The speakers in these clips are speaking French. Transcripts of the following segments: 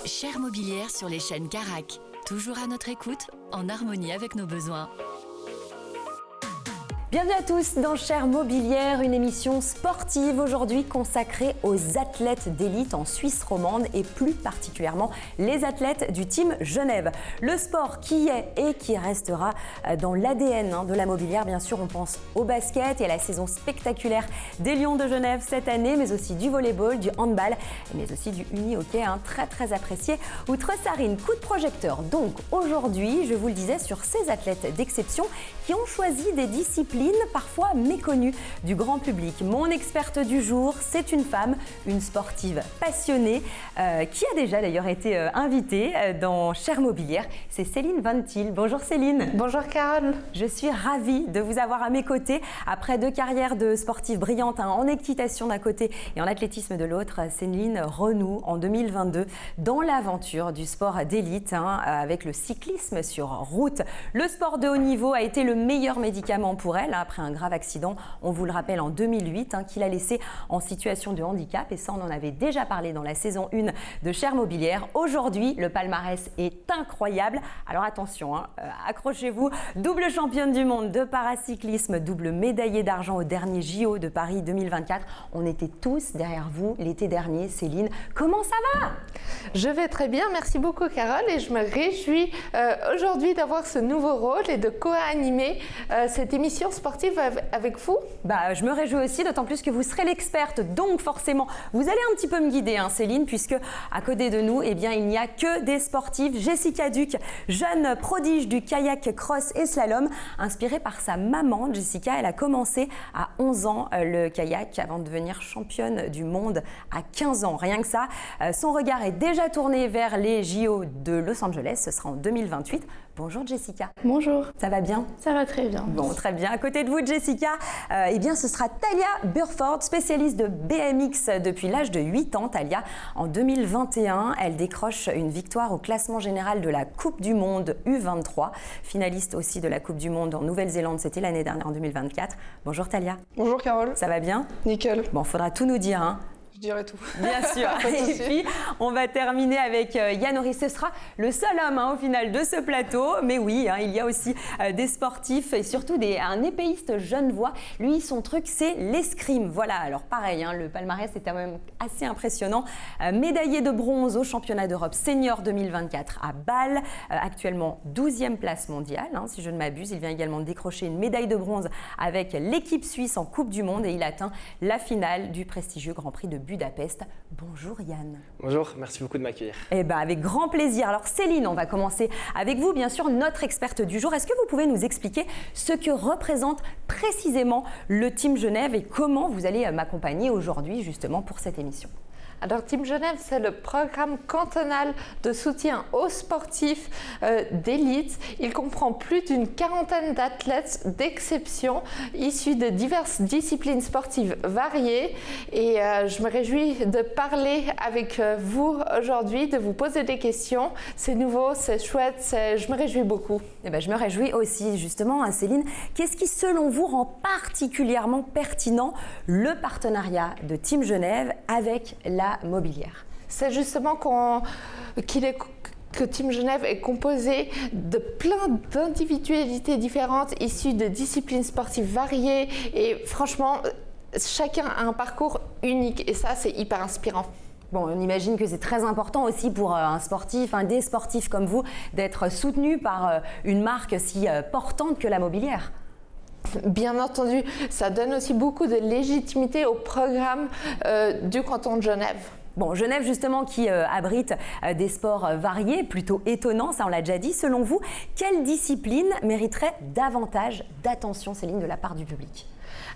Chère Mobilière sur les chaînes Carac, toujours à notre écoute, en harmonie avec nos besoins. Bienvenue à tous dans Chère Mobilière, une émission sportive aujourd'hui consacrée aux athlètes d'élite en Suisse romande et plus particulièrement les athlètes du Team Genève. Le sport qui est et qui restera dans l'ADN de la Mobilière. Bien sûr, on pense au basket et à la saison spectaculaire des Lions de Genève cette année, mais aussi du volleyball, du handball, mais aussi du uni-hockey, très apprécié outre Sarine. Coup de projecteur donc aujourd'hui, je vous le disais, sur ces athlètes d'exception qui ont choisi des disciplines parfois méconnue du grand public. Mon experte du jour, c'est une femme, une sportive passionnée, qui a déjà d'ailleurs été invitée dans Chère Mobilière. C'est Céline Van Til. Bonjour Céline. Bonjour Carole. Je suis ravie de vous avoir à mes côtés. Après 2 carrières de sportive brillante, en équitation d'un côté et en athlétisme de l'autre, Céline renoue en 2022 dans l'aventure du sport d'élite, avec le cyclisme sur route. Le sport de haut niveau a été le meilleur médicament pour elle après un grave accident, on vous le rappelle, en 2008, qui l'a laissé en situation de handicap. Et ça, on en avait déjà parlé dans la saison 1 de Chère Mobilière. Aujourd'hui, le palmarès est incroyable. Alors attention, accrochez-vous. Double championne du monde de paracyclisme, double médaillée d'argent au dernier JO de Paris 2024. On était tous derrière vous l'été dernier. Céline, comment ça va ? Je vais très bien, merci beaucoup Carole, et je me réjouis aujourd'hui d'avoir ce nouveau rôle et de co-animer cette émission sportive avec vous. Je me réjouis aussi, d'autant plus que vous serez l'experte, donc forcément vous allez un petit peu me guider, Céline, puisque à côté de nous, il n'y a que des sportifs. Jessica Duc, jeune prodige du kayak, cross et slalom, inspirée par sa maman. Jessica, elle a commencé à 11 ans le kayak avant de devenir championne du monde à 15 ans. Rien que ça, son regard est déjà tourné vers les JO de Los Angeles, ce sera en 2028. Bonjour Jessica. Bonjour. Ça va bien ? Ça va très bien. Bon, très bien. À côté de vous, Jessica, ce sera Talia Burford, spécialiste de BMX depuis l'âge de 8 ans. Talia, en 2021, elle décroche une victoire au classement général de la Coupe du Monde U23, finaliste aussi de la Coupe du Monde en Nouvelle-Zélande, c'était l'année dernière en 2024. Bonjour Talia. Bonjour Carole. Ça va bien ? Nickel. Bon, faudra tout nous dire, Je dirais tout. Bien sûr. Et puis, on va terminer avec Yann Horry. Ce sera le seul homme au final de ce plateau. Mais oui, il y a aussi des sportifs et surtout un épéiste genevois. Lui, son truc, c'est l'escrime. Voilà, alors pareil, le palmarès est quand même assez impressionnant. Médaillé de bronze au championnat d'Europe senior 2024 à Bâle. Actuellement 12e place mondiale, si je ne m'abuse. Il vient également de décrocher une médaille de bronze avec l'équipe suisse en Coupe du Monde et il atteint la finale du prestigieux Grand Prix de Budapest. Bonjour Yann. Bonjour, merci beaucoup de m'accueillir. Avec grand plaisir. Alors Céline, on va commencer avec vous, bien sûr, notre experte du jour. Est-ce que vous pouvez nous expliquer ce que représente précisément le Team Genève et comment vous allez m'accompagner aujourd'hui justement pour cette émission ? Alors Team Genève, c'est le programme cantonal de soutien aux sportifs d'élite. Il comprend plus d'une 40aine d'athlètes d'exception issus de diverses disciplines sportives variées. Et je me réjouis de parler avec vous aujourd'hui, de vous poser des questions. C'est nouveau, c'est chouette, je me réjouis beaucoup. Je me réjouis aussi justement, Céline. Qu'est-ce qui, selon vous, rend particulièrement pertinent le partenariat de Team Genève avec la Mobilière ? C'est justement que Team Genève est composé de plein d'individualités différentes issues de disciplines sportives variées et franchement, chacun a un parcours unique et ça, c'est hyper inspirant. Bon, on imagine que c'est très important aussi pour un sportif, des sportifs comme vous, d'être soutenu par une marque si portante que la Mobilière. Bien entendu, ça donne aussi beaucoup de légitimité au programme du canton de Genève. Bon, Genève justement qui abrite des sports variés, plutôt étonnants, ça on l'a déjà dit. Selon vous, quelle discipline mériterait davantage d'attention, Céline, de la part du public ?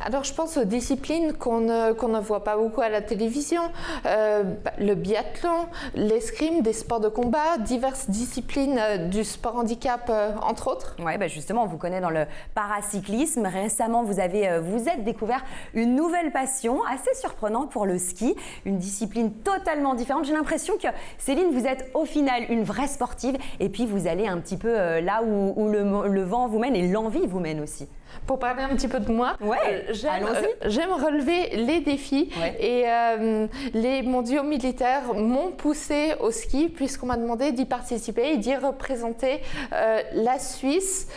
Alors je pense aux disciplines qu'on ne voit pas beaucoup à la télévision, le biathlon, l'escrime, des sports de combat, diverses disciplines du sport handicap entre autres. Oui, justement on vous connaît dans le paracyclisme. Récemment vous êtes découvert une nouvelle passion assez surprenante pour le ski, une discipline totalement différente. J'ai l'impression que Céline, vous êtes au final une vraie sportive et puis vous allez un petit peu là où le vent vous mène et l'envie vous mène aussi. pour parler un petit peu de moi, j'aime relever les défis et les mondiaux militaires m'ont poussé au ski puisqu'on m'a demandé d'y participer et d'y représenter la Suisse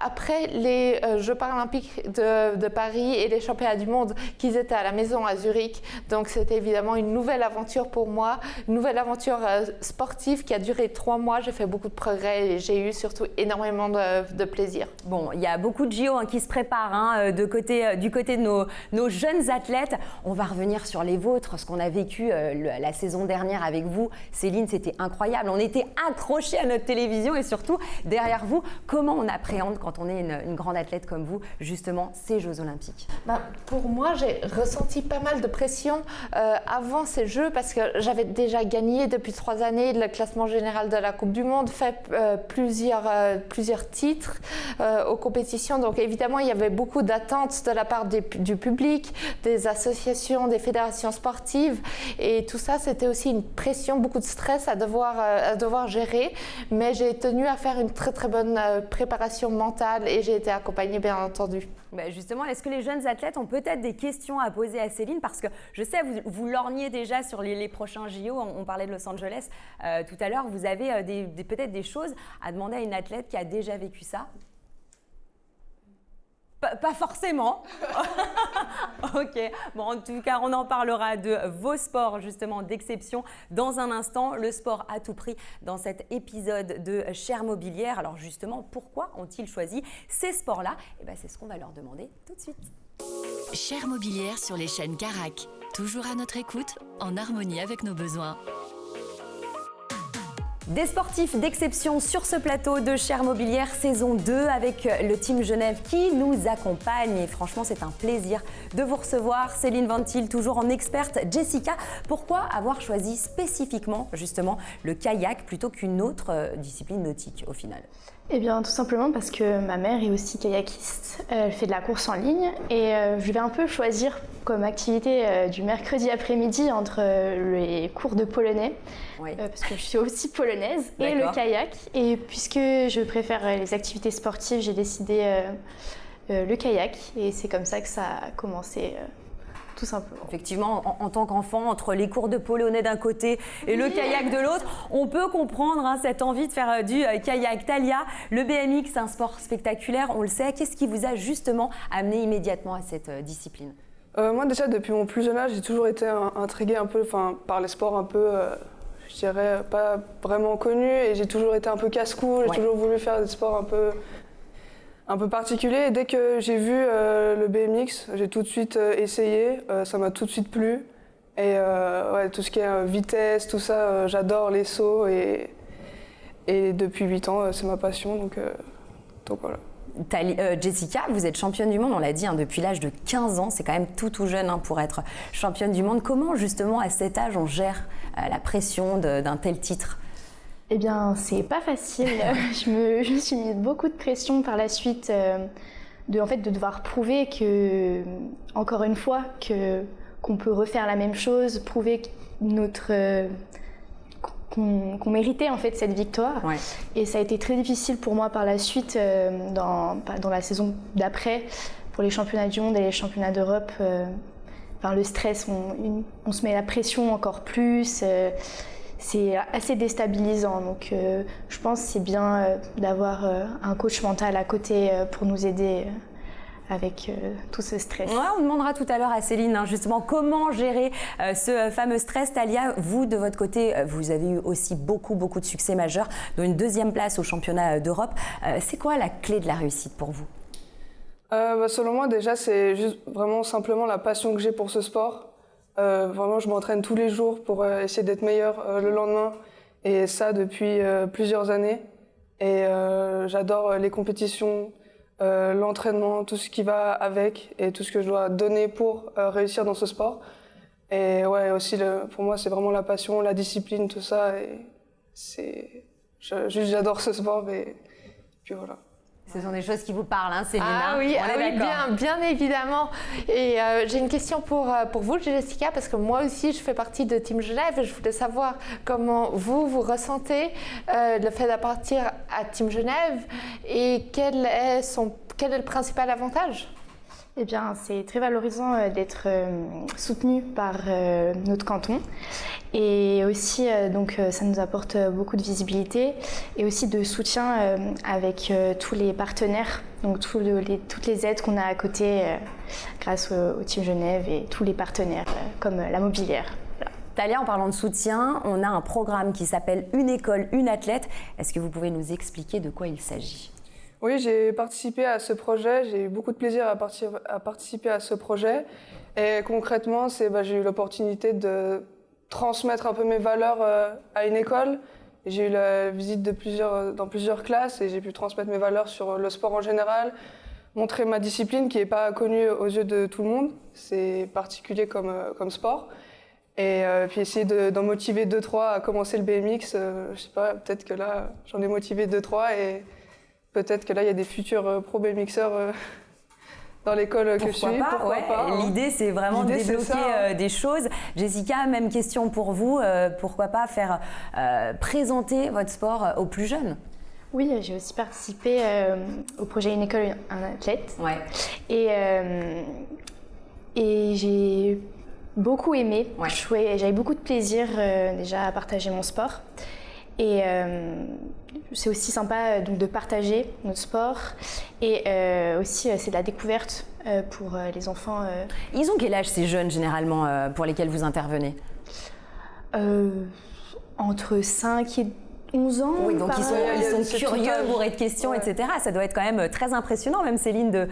après les Jeux paralympiques de Paris et les championnats du monde qui étaient à la maison à Zurich. Donc c'était évidemment une nouvelle aventure pour moi, une nouvelle aventure sportive qui a duré 3 mois. J'ai fait beaucoup de progrès et j'ai eu surtout énormément de plaisir. Bon, il y a beaucoup de JO qui se préparent du côté de nos jeunes athlètes. On va revenir sur les vôtres, ce qu'on a vécu la saison dernière avec vous. Céline, c'était incroyable. On était accrochés à notre télévision et surtout derrière vous. Comment on appréhende quand on est une grande athlète comme vous, justement, ces Jeux Olympiques? Pour moi, j'ai ressenti pas mal de pression avant ces Jeux parce que j'avais déjà gagné depuis 3 années le classement général de la Coupe du Monde, fait plusieurs titres aux compétitions. Donc évidemment, il y avait beaucoup d'attentes de la part du public, des associations, des fédérations sportives. Et tout ça, c'était aussi une pression, beaucoup de stress à devoir gérer. Mais j'ai tenu à faire une très très bonne préparation mentale et j'ai été accompagnée bien entendu. Justement, est-ce que les jeunes athlètes ont peut-être des questions à poser à Céline? Parce que je sais, vous lorgnez déjà sur les prochains JO, on parlait de Los Angeles tout à l'heure, vous avez peut-être des choses à demander à une athlète qui a déjà vécu ça? Pas forcément. Ok. Bon, en tout cas, on en parlera de vos sports justement d'exception dans un instant. Le sport à tout prix dans cet épisode de Chère Mobilière. Alors justement, pourquoi ont-ils choisi ces sports-là? C'est ce qu'on va leur demander tout de suite. Chère Mobilière sur les chaînes Carac. Toujours à notre écoute, en harmonie avec nos besoins. Des sportifs d'exception sur ce plateau de Chère Mobilière saison 2 avec le Team Genève qui nous accompagne. Et franchement, c'est un plaisir de vous recevoir. Céline Ventil, toujours en experte. Jessica, pourquoi avoir choisi spécifiquement justement le kayak plutôt qu'une autre discipline nautique au final? Eh bien, tout simplement parce que ma mère est aussi kayakiste. Elle fait de la course en ligne et je vais un peu choisir comme activité du mercredi après-midi entre les cours de polonais, parce que je suis aussi polonaise, et le kayak. Et puisque je préfère les activités sportives, j'ai décidé le kayak et c'est comme ça que ça a commencé. Tout simplement. Effectivement, en tant qu'enfant, entre les cours de polonais d'un côté et le kayak de l'autre, on peut comprendre cette envie de faire du kayak. Talia, le BMX, un sport spectaculaire, on le sait. Qu'est-ce qui vous a justement amené immédiatement à cette discipline? Moi déjà, depuis mon plus jeune âge, j'ai toujours été intriguée un peu par les sports un peu, je dirais, pas vraiment connus. Et j'ai toujours été un peu casse-cou, j'ai toujours voulu faire des sports un peu particulier. Et dès que j'ai vu le BMX, j'ai tout de suite essayé, ça m'a tout de suite plu. Et tout ce qui est vitesse, tout ça, j'adore les sauts et depuis 8 ans, c'est ma passion, donc voilà. Jessica, vous êtes championne du monde, on l'a dit, depuis l'âge de 15 ans, c'est quand même tout jeune pour être championne du monde. Comment justement à cet âge on gère la pression d'un tel titre? Eh bien, c'est pas facile. Je me suis mis beaucoup de pression par la suite de devoir prouver que, encore une fois, qu'on peut refaire la même chose, prouver qu'on méritait en fait cette victoire. Ouais. Et ça a été très difficile pour moi par la suite dans la saison d'après pour les championnats du monde et les championnats d'Europe. Le stress, on se met la pression encore plus. C'est assez déstabilisant, donc je pense que c'est bien d'avoir un coach mental à côté pour nous aider avec tout ce stress. Ouais, on demandera tout à l'heure à Céline justement comment gérer ce fameux stress. Talia, vous de votre côté, vous avez eu aussi beaucoup de succès majeurs, dont une 2e place au championnat d'Europe. C'est quoi la clé de la réussite pour vous? Selon moi, déjà, c'est juste vraiment simplement la passion que j'ai pour ce sport. Vraiment, je m'entraîne tous les jours pour essayer d'être meilleure le lendemain, et ça depuis plusieurs années. Et j'adore les compétitions, l'entraînement, tout ce qui va avec et tout ce que je dois donner pour réussir dans ce sport. Et aussi pour moi, c'est vraiment la passion, la discipline, tout ça. Et j'adore ce sport et puis voilà. Ce sont des choses qui vous parlent, Céline. Ah oui, bien évidemment. Et j'ai une question pour vous, Jessica, parce que moi aussi, je fais partie de Team Genève et je voulais savoir comment vous ressentez le fait d'appartenir à Team Genève et quel quel est le principal avantage ? Eh bien, c'est très valorisant d'être soutenu par notre canton. Et aussi, ça nous apporte beaucoup de visibilité et aussi de soutien avec tous les partenaires, donc toutes les aides qu'on a à côté grâce au Team Genève et tous les partenaires comme la Mobilière. Voilà. Talia, en parlant de soutien, on a un programme qui s'appelle Une école, une athlète. Est-ce que vous pouvez nous expliquer de quoi il s'agit ? Oui, j'ai participé à ce projet, j'ai eu beaucoup de plaisir à participer à ce projet. Et concrètement, j'ai eu l'opportunité de transmettre un peu mes valeurs à une école. J'ai eu la visite dans plusieurs classes et j'ai pu transmettre mes valeurs sur le sport en général, montrer ma discipline qui n'est pas connue aux yeux de tout le monde. C'est particulier comme sport. Et puis essayer d'en motiver 2-3 à commencer le BMX. Je sais pas, peut-être que là, j'en ai motivé 2-3 et peut-être que là, il y a des futurs pro BMXeurs dans l'école que je suis. Pourquoi pas hein. L'idée, c'est vraiment de débloquer des choses. Jessica, même question pour vous. Pourquoi pas faire présenter votre sport aux plus jeunes ? Oui, j'ai aussi participé au projet Une école, un athlète. Ouais. Et j'ai beaucoup aimé. Ouais. J'avais beaucoup de plaisir déjà à partager mon sport. Et c'est aussi sympa donc, de partager notre sport et aussi c'est de la découverte pour les enfants. Ils ont quel âge ces jeunes généralement pour lesquels vous intervenez ? Entre 5 et 11 ans. Oui, donc ils sont curieux, bourrés de questions, ouais. Etc. Ça doit être quand même très impressionnant, même Céline,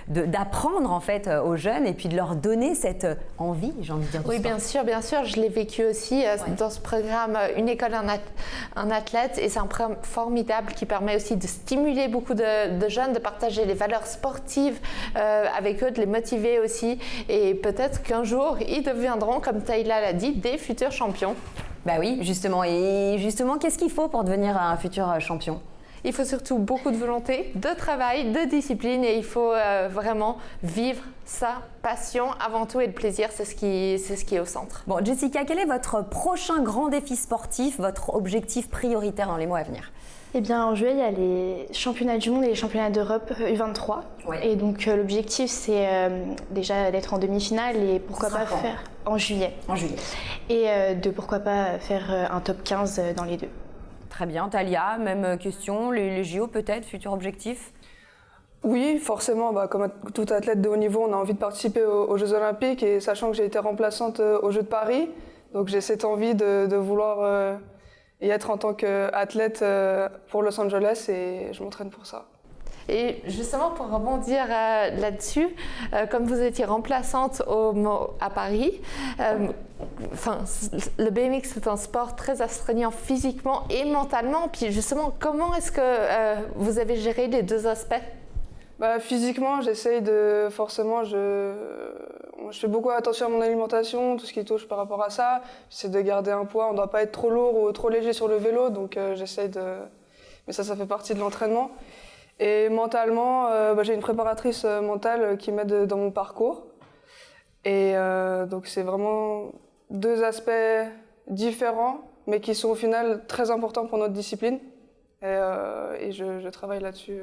d'apprendre en fait aux jeunes et puis de leur donner cette envie, j'ai envie de dire. Oui, bien sûr. Je l'ai vécu aussi dans ce programme Une école, un athlète, et c'est un programme formidable qui permet aussi de stimuler beaucoup de jeunes, de partager les valeurs sportives avec eux, de les motiver aussi, et peut-être qu'un jour ils deviendront, comme Taïla l'a dit, des futurs champions. Bah oui, justement. Et justement, qu'est-ce qu'il faut pour devenir un futur champion ? Il faut surtout beaucoup de volonté, de travail, de discipline, et il faut vraiment vivre sa passion avant tout, et le plaisir, c'est ce qui est au centre. Bon, Jessica, quel est votre prochain grand défi sportif, votre objectif prioritaire dans les mois à venir ? Eh bien, en juillet, il y a les championnats du monde et les championnats d'Europe U23. Ouais. Et donc, l'objectif, c'est déjà d'être en demi-finale et pourquoi pas faire en juillet. En juillet. Et pourquoi pas faire un top 15 dans les deux. Très bien. Talia, même question. Les JO peut-être, futur objectif ? Oui, forcément. Comme tout athlète de haut niveau, on a envie de participer aux Jeux Olympiques, et sachant que j'ai été remplaçante aux Jeux de Paris, donc j'ai cette envie de vouloir y être en tant qu'athlète pour Los Angeles, et je m'entraîne pour ça. Et justement, pour rebondir là-dessus, comme vous étiez remplaçante à Paris, le BMX c'est un sport très astreignant physiquement et mentalement. Puis justement, comment est-ce que vous avez géré les deux aspects ? Physiquement, j'essaye de... Forcément, je fais beaucoup attention à mon alimentation, tout ce qui touche par rapport à ça. J'essaie de garder un poids, on ne doit pas être trop lourd ou trop léger sur le vélo, donc j'essaye de... Mais ça fait partie de l'entraînement. Et mentalement, j'ai une préparatrice mentale qui m'aide dans mon parcours. Et donc c'est vraiment deux aspects différents, mais qui sont au final très importants pour notre discipline. Et je travaille là-dessus.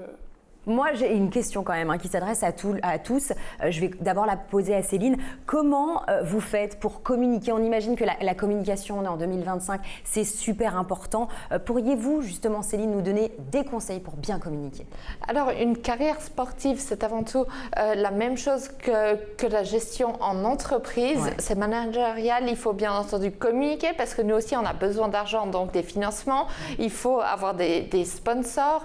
Moi, j'ai une question quand même qui s'adresse à tous. Je vais d'abord la poser à Céline. Comment vous faites pour communiquer ? On imagine que la communication, on est en 2025, c'est super important. Pourriez-vous justement, Céline, nous donner des conseils pour bien communiquer ? Alors, une carrière sportive, c'est avant tout la même chose que la gestion en entreprise. Ouais. C'est managérial, il faut bien entendu communiquer parce que nous aussi, on a besoin d'argent, donc des financements. Il faut avoir des sponsors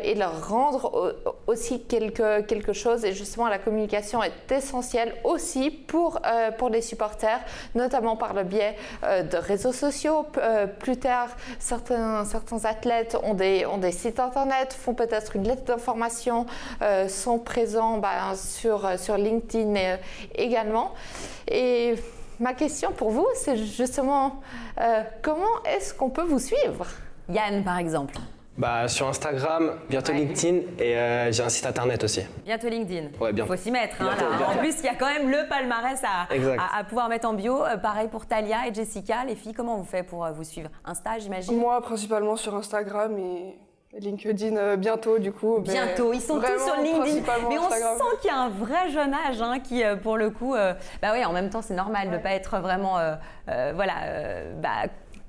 et leur rendre aussi quelque chose, et justement la communication est essentielle aussi pour les supporters, notamment par le biais de réseaux sociaux. Plus tard, certains athlètes ont des sites internet, font peut-être une lettre d'information, sont présents sur LinkedIn également. Et ma question pour vous, c'est justement comment est-ce qu'on peut vous suivre ? Yann, par exemple. Sur Instagram, bientôt LinkedIn, et j'ai un site internet aussi. Bientôt LinkedIn. Ouais, bientôt. Il faut s'y mettre. Bientôt. En plus, il y a quand même le palmarès à pouvoir mettre en bio. Pareil pour Talia et Jessica. Les filles, comment vous faites pour vous suivre ? Insta, j'imagine ? Moi, principalement sur Instagram et LinkedIn bientôt du coup. Bientôt, ils sont tous sur LinkedIn. Mais on sent qu'il y a un vrai jeune âge qui, pour le coup, en même temps c'est normal de ne pas être vraiment,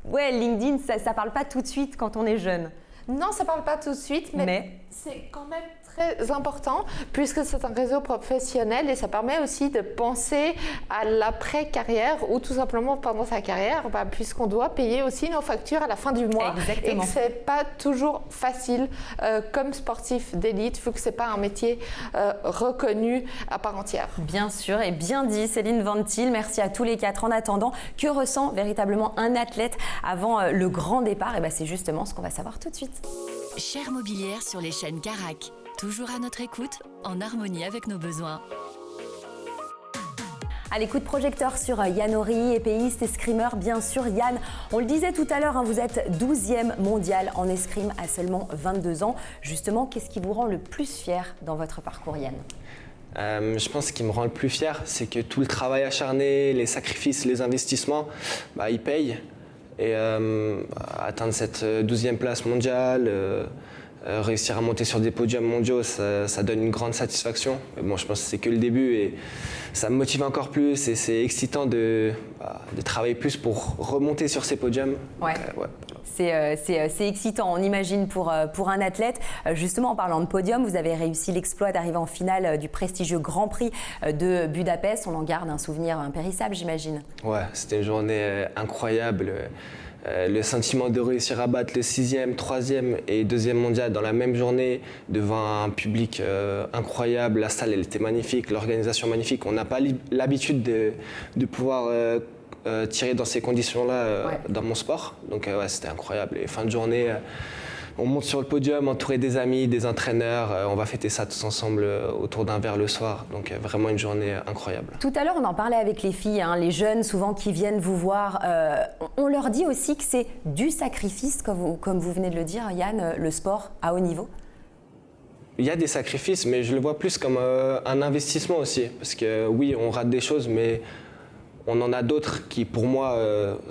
LinkedIn, ça parle pas tout de suite quand on est jeune. Non, ça parle pas tout de suite, mais c'est quand même très important puisque c'est un réseau professionnel et ça permet aussi de penser à l'après-carrière ou tout simplement pendant sa carrière, puisqu'on doit payer aussi nos factures à la fin du mois. Exactement. Et que c'est pas toujours facile comme sportif d'élite vu que c'est pas un métier reconnu à part entière. Bien sûr, et bien dit Céline Ventil, merci à tous les 4. En attendant, que ressent véritablement un athlète avant le grand départ? C'est justement ce qu'on va savoir tout de suite. Chère Mobilière sur les chaînes Carac. Toujours à notre écoute, en harmonie avec nos besoins. Allez, coup de projecteur sur Yann Aurilly, épéiste, escrimeur, bien sûr. Yann, on le disait tout à l'heure, vous êtes 12e mondial en escrime à seulement 22 ans. Justement, qu'est-ce qui vous rend le plus fier dans votre parcours, Yann? Je pense ce qui me rend le plus fier, c'est que tout le travail acharné, les sacrifices, les investissements, ils payent. Et atteindre cette 12e place mondiale, réussir à monter sur des podiums mondiaux, ça donne une grande satisfaction. Mais bon, je pense que c'est que le début et ça me motive encore plus et c'est excitant de travailler plus pour remonter sur ces podiums. Ouais. C'est excitant, on imagine, pour un athlète. Justement, en parlant de podium, vous avez réussi l'exploit d'arriver en finale du prestigieux Grand Prix de Budapest. On en garde un souvenir impérissable, j'imagine. Ouais, c'était une journée incroyable. Le sentiment de réussir à battre le 6e, 3e et 2e mondial dans la même journée devant un public incroyable. La salle, elle était magnifique, l'organisation magnifique. On n'a pas l'habitude de pouvoir tirer dans ces conditions-là dans mon sport. Donc c'était incroyable. Et fin de journée, on monte sur le podium entouré des amis, des entraîneurs. On va fêter ça tous ensemble autour d'un verre le soir. Donc vraiment une journée incroyable. Tout à l'heure, on en parlait avec les filles, les jeunes souvent qui viennent vous voir. On leur dit aussi que c'est du sacrifice, comme vous venez de le dire, Yann, le sport à haut niveau. Il y a des sacrifices, mais je le vois plus comme un investissement aussi. Parce que oui, on rate des choses, mais on en a d'autres qui, pour moi,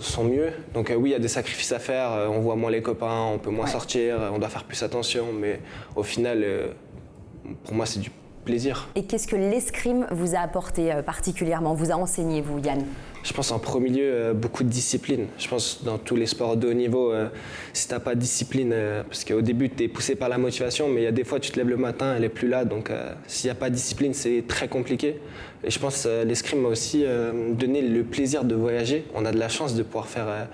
sont mieux. Donc oui, il y a des sacrifices à faire. On voit moins les copains, on peut moins sortir, on doit faire plus attention. Mais au final, pour moi, c'est du plaisir. Et qu'est-ce que l'escrime vous a apporté particulièrement, vous a enseigné, vous, Yann? Je pense en premier lieu, beaucoup de discipline. Je pense dans tous les sports de haut niveau, si tu n'as pas de discipline, parce qu'au début, tu es poussé par la motivation, mais il y a des fois, tu te lèves le matin, elle n'est plus là. Donc s'il n'y a pas de discipline, c'est très compliqué. Et je pense que l'escrime m'a aussi donné le plaisir de voyager. On a de la chance de pouvoir faire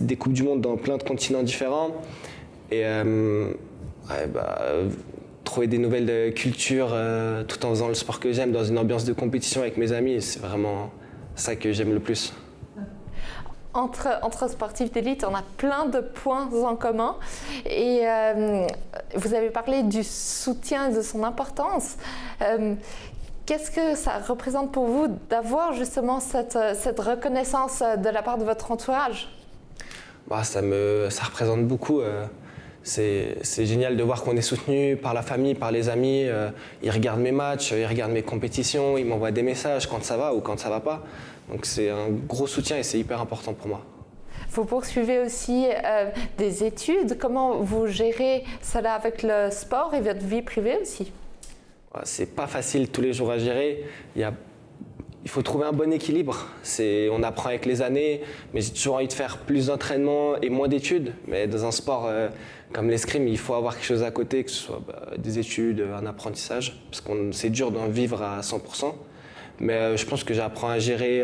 des Coupes du Monde dans plein de continents différents. Et trouver des nouvelles cultures tout en faisant le sport que j'aime, dans une ambiance de compétition avec mes amis, c'est vraiment ça que j'aime le plus. Entre sportifs d'élite, on a plein de points en commun. Et vous avez parlé du soutien et de son importance. Qu'est-ce que ça représente pour vous d'avoir justement cette reconnaissance de la part de votre entourage? Ça représente beaucoup. C'est génial de voir qu'on est soutenu par la famille, par les amis. Ils regardent mes matchs, ils regardent mes compétitions, ils m'envoient des messages quand ça va ou quand ça va pas. Donc c'est un gros soutien et c'est hyper important pour moi. Vous poursuivez aussi des études. Comment vous gérez cela avec le sport et votre vie privée aussi? C'est pas facile tous les jours à gérer. Il faut trouver un bon équilibre. On apprend avec les années, mais j'ai toujours envie de faire plus d'entraînement et moins d'études. Mais dans un sport comme l'escrime, il faut avoir quelque chose à côté, que ce soit des études, un apprentissage, parce que c'est dur d'en vivre à 100%. Mais je pense que j'apprends à gérer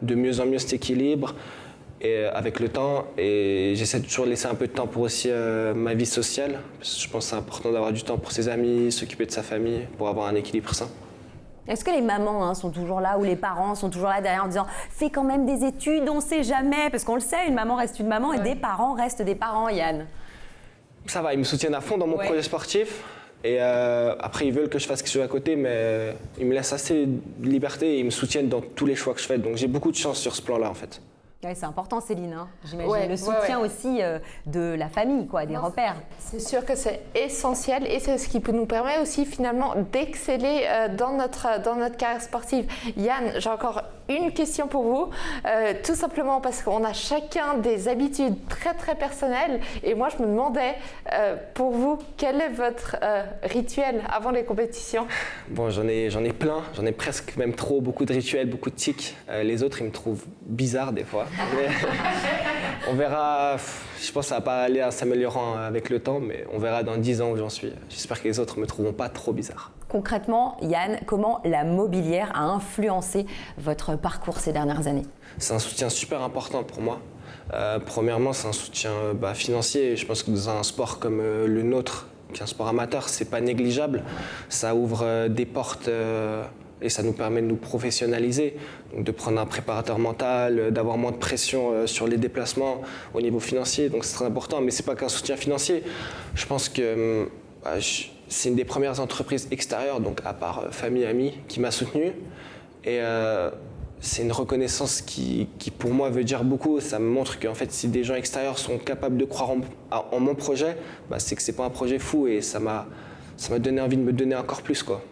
de mieux en mieux cet équilibre et, avec le temps. Et j'essaie de toujours laisser un peu de temps pour aussi ma vie sociale. Parce que je pense que c'est important d'avoir du temps pour ses amis, s'occuper de sa famille, pour avoir un équilibre sain. Est-ce que les mamans sont toujours là ou les parents sont toujours là derrière en disant « fais quand même des études, on ne sait jamais » parce qu'on le sait, une maman reste une maman et des parents restent des parents, Yann. Ça va, ils me soutiennent à fond dans mon projet sportif. Et après, ils veulent que je fasse quelque chose à côté, mais ils me laissent assez de liberté et ils me soutiennent dans tous les choix que je fais. Donc j'ai beaucoup de chance sur ce plan-là, en fait. Ouais, c'est important, Céline, hein. J'imagine. Le soutien aussi de la famille, quoi, des repères. C'est sûr que c'est essentiel et c'est ce qui nous permet aussi finalement d'exceller dans notre carrière sportive. Yann, j'ai encore une question pour vous, tout simplement parce qu'on a chacun des habitudes très très personnelles et moi je me demandais pour vous, quel est votre rituel avant les compétitions? Bon, j'en ai plein, j'en ai presque même trop, beaucoup de rituels, beaucoup de tics. Les autres, ils me trouvent bizarre des fois. Mais on verra, je pense que ça va pas aller en s'améliorant avec le temps, mais on verra dans 10 ans où j'en suis. J'espère que les autres ne me trouveront pas trop bizarre. Concrètement, Yann, comment la Mobilière a influencé votre parcours ces dernières années? C'est un soutien super important pour moi. Premièrement, c'est un soutien financier. Je pense que dans un sport comme le nôtre, qui est un sport amateur, c'est pas négligeable. Ça ouvre des portes et ça nous permet de nous professionnaliser, donc de prendre un préparateur mental, d'avoir moins de pression sur les déplacements au niveau financier. Donc c'est très important, mais c'est pas qu'un soutien financier. Je pense que c'est une des premières entreprises extérieures, donc à part famille, amis, qui m'a soutenu. Et c'est une reconnaissance qui pour moi veut dire beaucoup. Ça me montre qu'en fait, si des gens extérieurs sont capables de croire en mon projet, c'est que c'est pas un projet fou et ça m'a donné envie de me donner encore plus, quoi.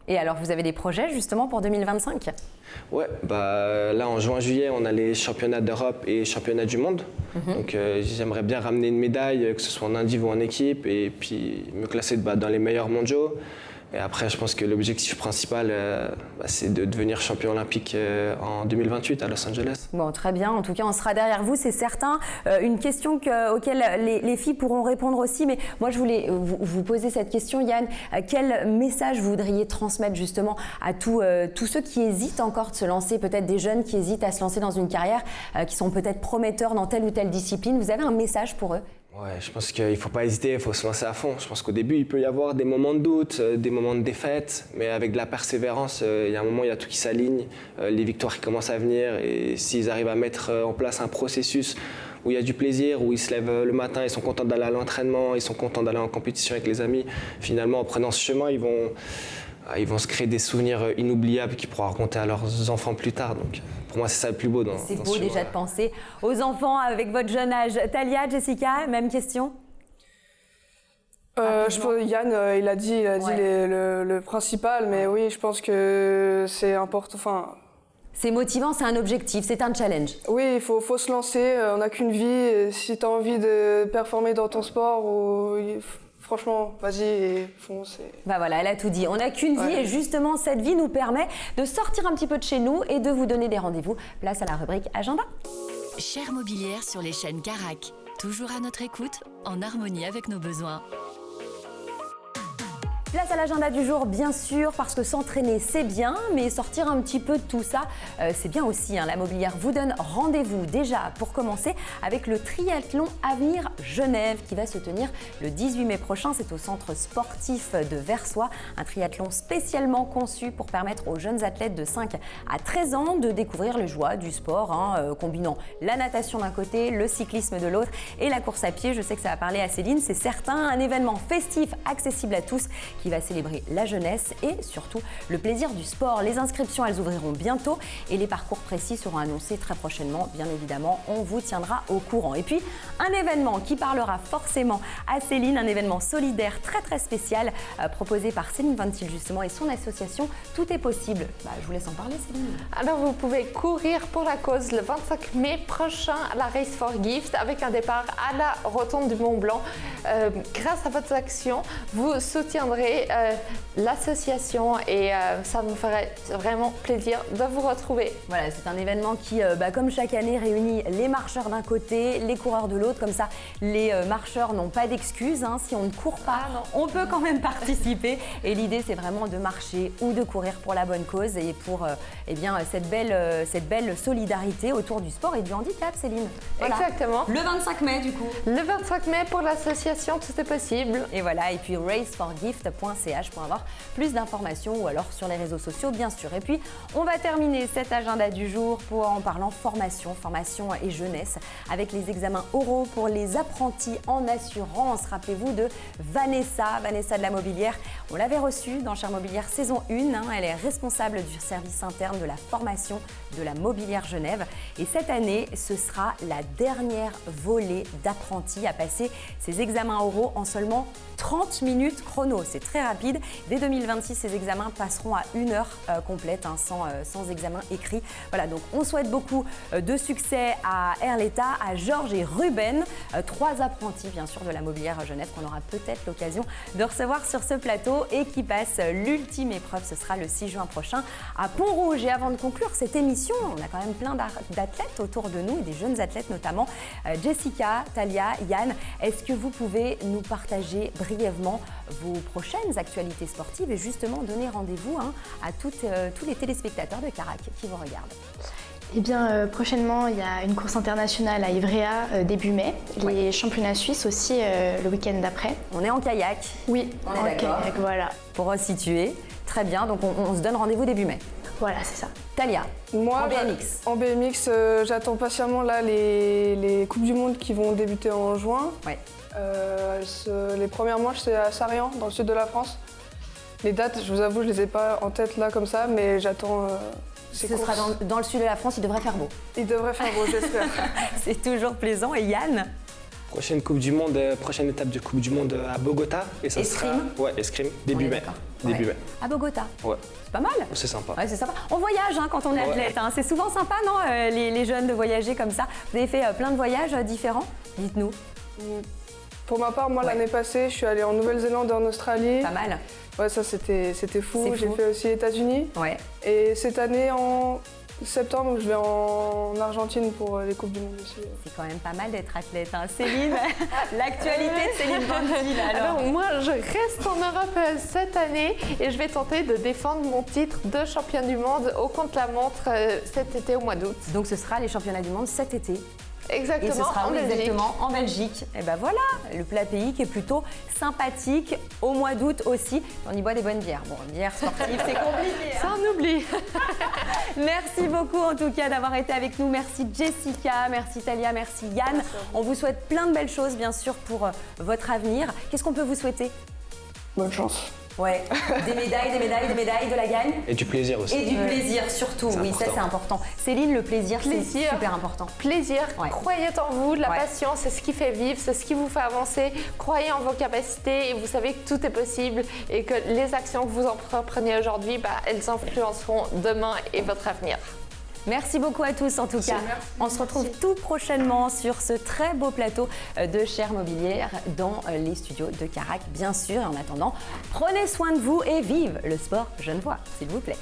Et alors, vous avez des projets justement pour 2025? Ouais, là en juin-juillet, on a les championnats d'Europe et championnats du monde. Donc j'aimerais bien ramener une médaille, que ce soit en indiv ou en équipe, et puis me classer dans les meilleurs mondiaux. Et après, je pense que l'objectif principal, c'est de devenir champion olympique en 2028 à Los Angeles. Bon, très bien. En tout cas, on sera derrière vous, c'est certain. Une question auquel les filles pourront répondre aussi. Mais moi, je voulais vous poser cette question, Yann. Quel message vous voudriez transmettre justement à tous ceux qui hésitent encore de se lancer, peut-être des jeunes qui hésitent à se lancer dans une carrière, qui sont peut-être prometteurs dans telle ou telle discipline? Vous avez un message pour eux? Ouais, je pense qu'il ne faut pas hésiter, il faut se lancer à fond. Je pense qu'au début, il peut y avoir des moments de doute, des moments de défaite, mais avec de la persévérance, il y a un moment, il y a tout qui s'aligne, les victoires qui commencent à venir, et s'ils arrivent à mettre en place un processus où il y a du plaisir, où ils se lèvent le matin, ils sont contents d'aller à l'entraînement, ils sont contents d'aller en compétition avec les amis, finalement, en prenant ce chemin, ils vont se créer des souvenirs inoubliables qu'ils pourront raconter à leurs enfants plus tard. Donc, pour moi, c'est ça le plus beau. C'est beau déjà de penser aux enfants avec votre jeune âge. Talia, Jessica, même question? Je pense Yann, il a dit le principal, mais oui, je pense que c'est important. C'est motivant, c'est un objectif, c'est un challenge. Oui, il faut se lancer, on n'a qu'une vie. Et si tu as envie de performer dans ton sport, franchement, vas-y et fonce. Voilà, elle a tout dit. On n'a qu'une vie et justement, cette vie nous permet de sortir un petit peu de chez nous et de vous donner des rendez-vous. Place à la rubrique Agenda. Chère Mobilière sur les chaînes Carac. Toujours à notre écoute, en harmonie avec nos besoins. Place à l'agenda du jour, bien sûr, parce que s'entraîner, c'est bien, mais sortir un petit peu de tout ça, c'est bien aussi. La Mobilière vous donne rendez-vous déjà, pour commencer, avec le triathlon Avenir Genève qui va se tenir le 18 mai prochain. C'est au centre sportif de Versoix, un triathlon spécialement conçu pour permettre aux jeunes athlètes de 5 à 13 ans de découvrir les joies du sport, combinant la natation d'un côté, le cyclisme de l'autre et la course à pied. Je sais que ça va parler à Céline, c'est certain. Un événement festif, accessible à tous, qui va célébrer la jeunesse et surtout le plaisir du sport. Les inscriptions, elles ouvriront bientôt et les parcours précis seront annoncés très prochainement. Bien évidemment, on vous tiendra au courant. Et puis, un événement qui parlera forcément à Céline, un événement solidaire très très spécial proposé par Céline Ventil justement et son association Tout est possible. Je vous laisse en parler, Céline. Alors, vous pouvez courir pour la cause le 25 mai prochain à la Race for Gift avec un départ à la Rotonde du Mont Blanc. Grâce à votre action, vous soutiendrez l'association et ça me ferait vraiment plaisir de vous retrouver. Voilà, c'est un événement qui, comme chaque année, réunit les marcheurs d'un côté, les coureurs de l'autre. Comme ça, les marcheurs n'ont pas d'excuses. Si on ne court pas, on peut quand même participer. Et l'idée, c'est vraiment de marcher ou de courir pour la bonne cause et pour cette belle solidarité autour du sport et du handicap, Céline. Voilà. Exactement. Le 25 mai, du coup. Le 25 mai pour l'association Tout est possible. Et voilà, et puis raceforgift.fr sport.ch pour avoir plus d'informations ou alors sur les réseaux sociaux bien sûr. Et puis on va terminer cet agenda du jour en parlant formation et jeunesse avec les examens oraux pour les apprentis en assurance. Rappelez-vous de Vanessa de la Mobilière. On l'avait reçue dans Chère Mobilière saison 1. Elle est responsable du service interne de la formation de la Mobilière Genève. Et cette année, ce sera la dernière volée d'apprentis à passer ces examens oraux en seulement 30 minutes chrono. C'est très rapide. Dès 2026, ces examens passeront à 1 heure complète, sans examen écrit. Voilà, donc on souhaite beaucoup de succès à Erletta, à Georges et Ruben, 3 apprentis bien sûr de la Mobilière Genève qu'on aura peut-être l'occasion de recevoir sur ce plateau et qui passent l'ultime épreuve. Ce sera le 6 juin prochain à Pont-Rouge. Et avant de conclure cette émission, on a quand même plein d'athlètes autour de nous et des jeunes athlètes notamment. Jessica, Talia, Yann, est-ce que vous pouvez nous partager brièvement vos prochaines actualités sportives et justement donner rendez-vous à tous les téléspectateurs de Carac qui vous regardent? Eh bien, prochainement, il y a une course internationale à Ivrea début mai. Les championnats suisses aussi le week-end d'après. On est en kayak. Oui, on est d'accord. Kayak, voilà. Pour resituer, très bien. Donc on se donne rendez-vous début mai. Voilà, c'est ça. Talia, moi, en BMX. En BMX, j'attends patiemment là les Coupes du Monde qui vont débuter en juin. Ouais. Les premières manches, c'est à Sarian, dans le sud de la France. Les dates, je vous avoue, je les ai pas en tête là comme ça, mais j'attends. Ce sera dans le sud de la France, il devrait faire beau. Il devrait faire beau, j'espère. C'est toujours plaisant. Et Yann? Prochaine Coupe du Monde, prochaine étape de Coupe du Monde à Bogota. Et ça Escrime? sera escrime, début mai. Début mai. À Bogota? Ouais. C'est pas mal. C'est sympa. Ouais, c'est sympa. On voyage quand on est athlète. C'est souvent sympa, non, les jeunes de voyager comme ça. Vous avez fait plein de voyages différents? Dites-nous. Pour ma part, moi, l'année passée, je suis allée en Nouvelle-Zélande et en Australie. Pas mal. Ouais, ça, c'était fou. J'ai fait aussi les États-Unis. Ouais. Et cette année, en septembre, je vais en Argentine pour les Coupes du Monde aussi. C'est quand même pas mal d'être athlète. Céline, l'actualité de Céline Bandil, alors. Moi, je reste en Europe cette année et je vais tenter de défendre mon titre de championne du monde au contre-la-montre cet été au mois d'août. Donc ce sera les championnats du monde cet été. Exactement, et ce sera en Belgique. Exactement en Belgique. Et ben voilà, le plat pays qui est plutôt sympathique au mois d'août aussi. On y boit des bonnes bières. Bon, bière sportive, c'est compliqué. Ça, on oublie. Merci beaucoup en tout cas d'avoir été avec nous. Merci Jessica, merci Talia, merci Yann. Merci. On vous souhaite plein de belles choses bien sûr pour votre avenir. Qu'est-ce qu'on peut vous souhaiter? Bonne chance. Ouais, des médailles, de la gagne. Et du plaisir aussi. Et du plaisir surtout, oui, important. Ça c'est important. Céline, le plaisir, c'est super important. Plaisir, croyez en vous, la passion, c'est ce qui fait vivre, c'est ce qui vous fait avancer. Croyez en vos capacités et vous savez que tout est possible et que les actions que vous entreprenez aujourd'hui, elles influenceront demain et votre avenir. Merci beaucoup à tous en tout cas. On se retrouve tout prochainement sur ce très beau plateau de Chère Mobilière dans les studios de Carac bien sûr. Et en attendant, prenez soin de vous et vive le sport genevois, s'il vous plaît.